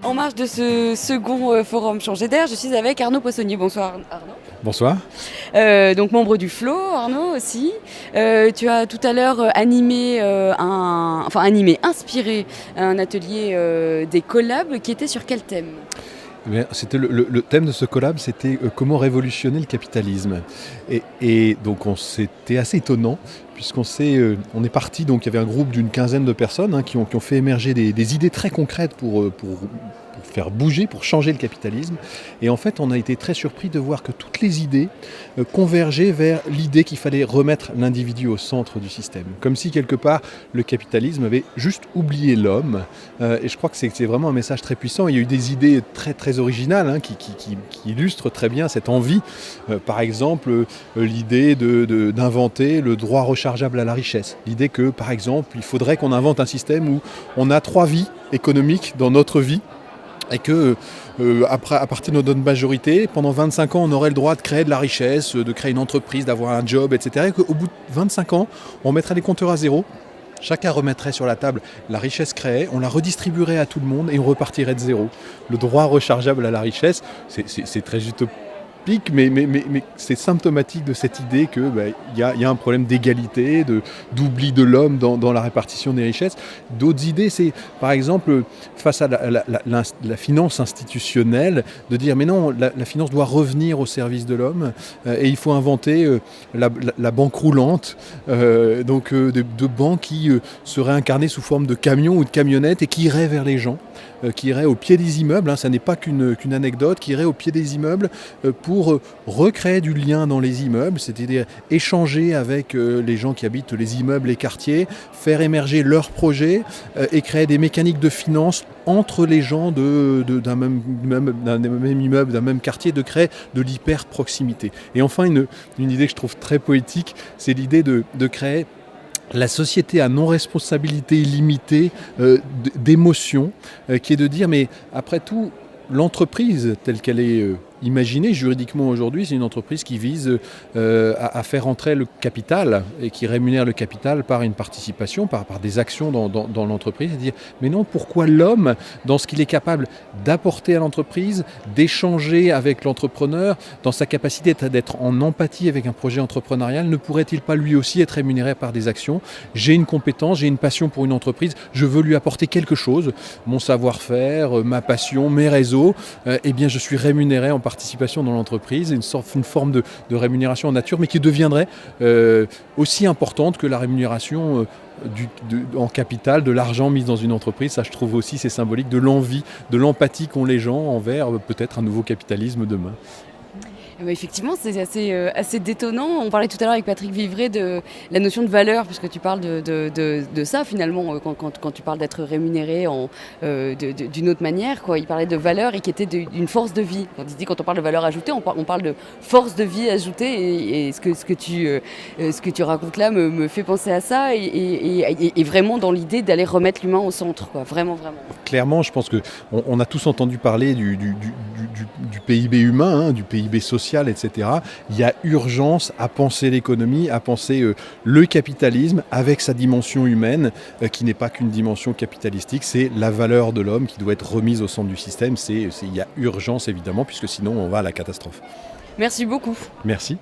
En marge de ce second forum Changer d'air, je suis avec Arnaud Poissonnier. Bonsoir Arnaud. Bonsoir. Donc membre du FLO, Arnaud aussi. Tu as tout à l'heure inspiré un atelier des collabs qui était sur quel thème ? C'était le thème de ce collab, c'était comment révolutionner le capitalisme. Et donc c'était assez étonnant, puisqu'on est parti, donc il y avait un groupe d'une quinzaine de personnes qui ont fait émerger des idées très concrètes pour faire bouger, pour changer le capitalisme. Et en fait, on a été très surpris de voir que toutes les idées convergeaient vers l'idée qu'il fallait remettre l'individu au centre du système. Comme si, quelque part, le capitalisme avait juste oublié l'homme. Et je crois que c'est vraiment un message très puissant. Il y a eu des idées très, très originales qui illustrent très bien cette envie. Par exemple, l'idée d'inventer le droit rechargeable à la richesse. L'idée que, par exemple, il faudrait qu'on invente un système où on a 3 vies économiques dans notre vie, et que à partir de notre majorité, pendant 25 ans, on aurait le droit de créer de la richesse, de créer une entreprise, d'avoir un job, etc. Et qu'au bout de 25 ans, on mettrait les compteurs à zéro, chacun remettrait sur la table la richesse créée, on la redistribuerait à tout le monde et on repartirait de zéro. Le droit rechargeable à la richesse, c'est très utopique, mais c'est symptomatique de cette idée qu'il y a un problème d'égalité, d'oubli de l'homme dans la répartition des richesses. D'autres idées, c'est par exemple face à la finance institutionnelle, de dire mais non, la finance doit revenir au service de l'homme et il faut inventer la banque roulante, de banques qui seraient incarnées sous forme de camions ou de camionnettes et qui iraient vers les gens, qui iraient au pied des immeubles, ça n'est pas qu'une anecdote, qui iraient au pied des immeubles pour recréer du lien dans les immeubles, c'est-à-dire échanger avec les gens qui habitent les immeubles, les quartiers, faire émerger leurs projets et créer des mécaniques de finance entre les gens d'un même immeuble, d'un même quartier, de créer de l'hyper-proximité. Et enfin, une idée que je trouve très poétique, c'est l'idée de créer la société à non-responsabilité illimitée d'émotions, qui est de dire, mais après tout, l'entreprise telle qu'elle est imaginée juridiquement aujourd'hui, c'est une entreprise qui vise à faire entrer le capital et qui rémunère le capital par une participation, par des actions dans l'entreprise. Et dire, mais non, pourquoi l'homme, dans ce qu'il est capable d'apporter à l'entreprise, d'échanger avec l'entrepreneur, dans sa capacité d'être en empathie avec un projet entrepreneurial, ne pourrait-il pas lui aussi être rémunéré par des actions ? J'ai une compétence, j'ai une passion pour une entreprise, je veux lui apporter quelque chose, mon savoir-faire, ma passion, mes réseaux, eh bien je suis rémunéré en participation dans l'entreprise, une forme de rémunération en nature, mais qui deviendrait aussi importante que la rémunération en capital, de l'argent mis dans une entreprise. Ça, je trouve aussi, c'est symbolique de l'envie, de l'empathie qu'ont les gens envers peut-être un nouveau capitalisme demain. Effectivement, c'est assez détonnant. On parlait tout à l'heure avec Patrick Vivray de la notion de valeur, puisque tu parles de ça finalement, quand tu parles d'être rémunéré d'une autre manière, quoi. Il parlait de valeur et qui était d'une force de vie. Quand on parle de valeur ajoutée, on parle de force de vie ajoutée, et ce que tu racontes là me fait penser à ça, et vraiment dans l'idée d'aller remettre l'humain au centre, quoi. Vraiment, vraiment. Clairement, je pense qu'on a tous entendu parler du PIB humain, du PIB social, etc. Il y a urgence à penser l'économie, à penser le capitalisme avec sa dimension humaine, qui n'est pas qu'une dimension capitalistique. C'est la valeur de l'homme qui doit être remise au centre du système. Il y a urgence, évidemment, puisque sinon on va à la catastrophe. Merci beaucoup. Merci.